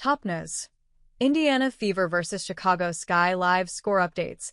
Top news. Indiana Fever vs. Chicago Sky live score updates.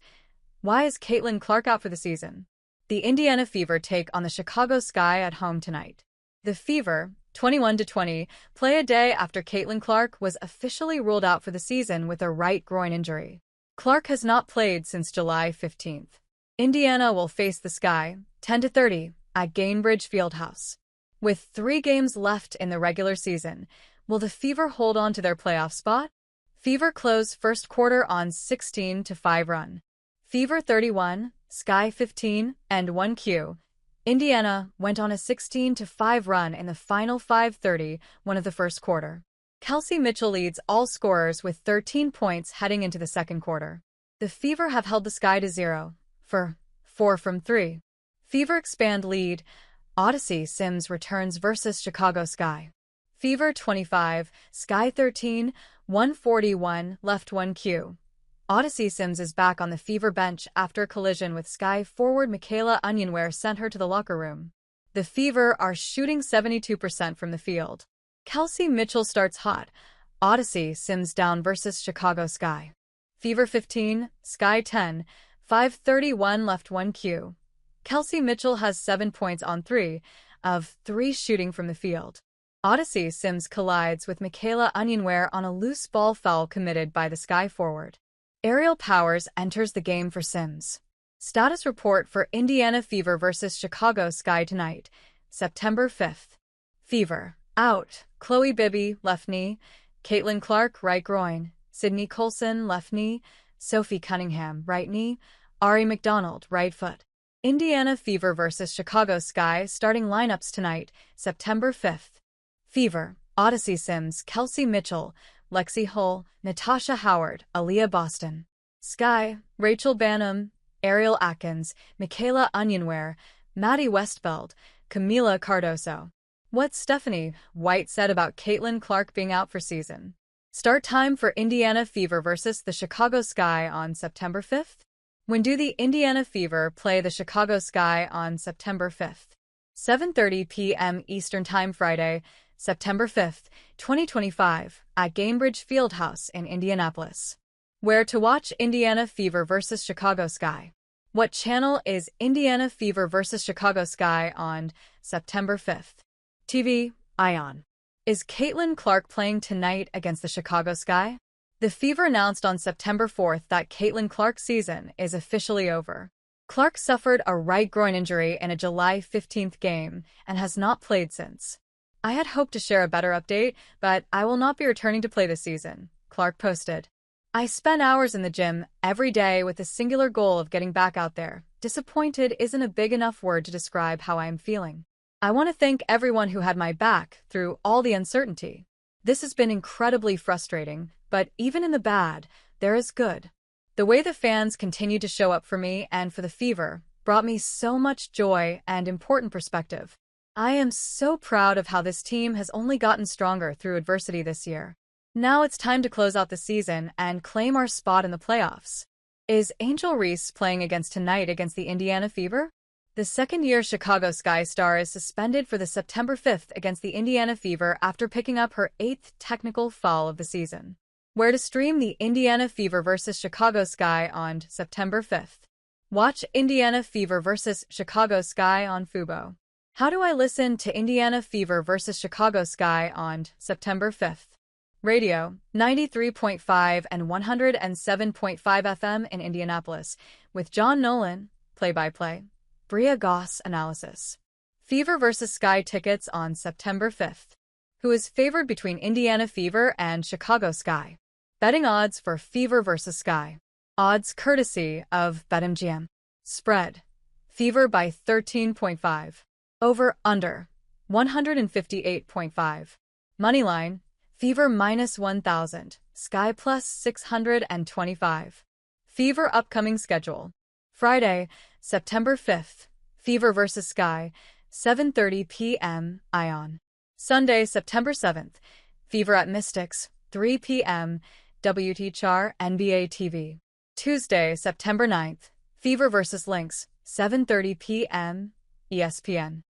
Why is Caitlin Clark out for the season? The Indiana Fever take on the Chicago Sky at home tonight. The Fever, 21-20, play a day after Caitlin Clark was officially ruled out for the season with a right groin injury. Clark has not played since July 15th. Indiana will face the Sky, 10-30, at Gainbridge Fieldhouse. With 3 games left in the regular season, will the Fever hold on to their playoff spot? Fever closed first quarter on 16-5 run. Fever 31, Sky 15, and 1Q. Indiana went on a 16-5 run in the final 5:30 of the first quarter. Kelsey Mitchell leads all scorers with 13 points heading into the second quarter. The Fever have held the Sky to 0 for 4 from 3. Fever expand lead. Odyssey Sims returns versus Chicago Sky. Fever 25, Sky 13, 141 left 1Q. Odyssey Sims is back on the Fever bench after collision with Sky forward Michaela Onyenwere sent her to the locker room. The Fever are shooting 72% from the field. Kelsey Mitchell starts hot. Odyssey Sims down versus Chicago Sky. Fever 15, Sky 10, 5:31 left 1Q. Kelsey Mitchell has 7 points on 3 of 3 shooting from the field. Odyssey Sims collides with Michaela Onyenwere on a loose ball foul committed by the Sky forward. Aerial Powers enters the game for Sims. Status report for Indiana Fever vs. Chicago Sky tonight, September 5th. Fever, out. Chloe Bibby, left knee. Caitlin Clark, right groin. Sydney Colson, left knee. Sophie Cunningham, right knee. Ari McDonald, right foot. Indiana Fever vs. Chicago Sky starting lineups tonight, September 5th. Fever, Odyssey Sims, Kelsey Mitchell, Lexi Hull, Natasha Howard, Aaliyah Boston. Sky, Rachel Banham, Ariel Atkins, Michaela Onyenwere, Maddie Westfeld, Camila Cardoso. What Stephanie White said about Caitlin Clark being out for season. Start time for Indiana Fever versus the Chicago Sky on September 5th? When do the Indiana Fever play the Chicago Sky on September 5th? 7:30 p.m. Eastern Time Friday, September 5th, 2025, at Gainbridge Fieldhouse in Indianapolis. Where to watch Indiana Fever vs. Chicago Sky? What channel is Indiana Fever vs. Chicago Sky on September 5th? TV, Ion. Is Caitlin Clark playing tonight against the Chicago Sky? The Fever announced on September 4th that Caitlin Clark's season is officially over. Clark suffered a right groin injury in a July 15th game and has not played since. I had hoped to share a better update, but I will not be returning to play this season, Clark posted. I spent hours in the gym every day with the singular goal of getting back out there. Disappointed isn't a big enough word to describe how I am feeling. I want to thank everyone who had my back through all the uncertainty. This has been incredibly frustrating, but even in the bad, there is good. The way the fans continue to show up for me and for the Fever brought me so much joy and important perspective. I am so proud of how this team has only gotten stronger through adversity this year. Now it's time to close out the season and claim our spot in the playoffs. Is Angel Reese playing tonight against the Indiana Fever? The second-year Chicago Sky star is suspended for the September 5th against the Indiana Fever after picking up her 8th technical foul of the season. Where to stream the Indiana Fever vs. Chicago Sky on September 5th? Watch Indiana Fever vs. Chicago Sky on Fubo. How do I listen to Indiana Fever vs. Chicago Sky on September 5th? Radio, 93.5 and 107.5 FM in Indianapolis, with John Nolan, play-by-play. Bria Goss analysis. Fever vs. Sky tickets on September 5th. Who is favored between Indiana Fever and Chicago Sky? Betting odds for Fever vs. Sky. Odds courtesy of BetMGM. Spread. Fever by 13.5. Over, under. 158.5. Moneyline. Fever minus 1,000. Sky plus 625. Fever upcoming schedule. Friday, September 5th. Fever vs. Sky, 7:30 p.m. Ion. Sunday, September 7th. Fever at Mystics, 3 p.m. WTCHR NBA TV. Tuesday, September 9th. Fever vs. Lynx, 7:30 p.m. ESPN.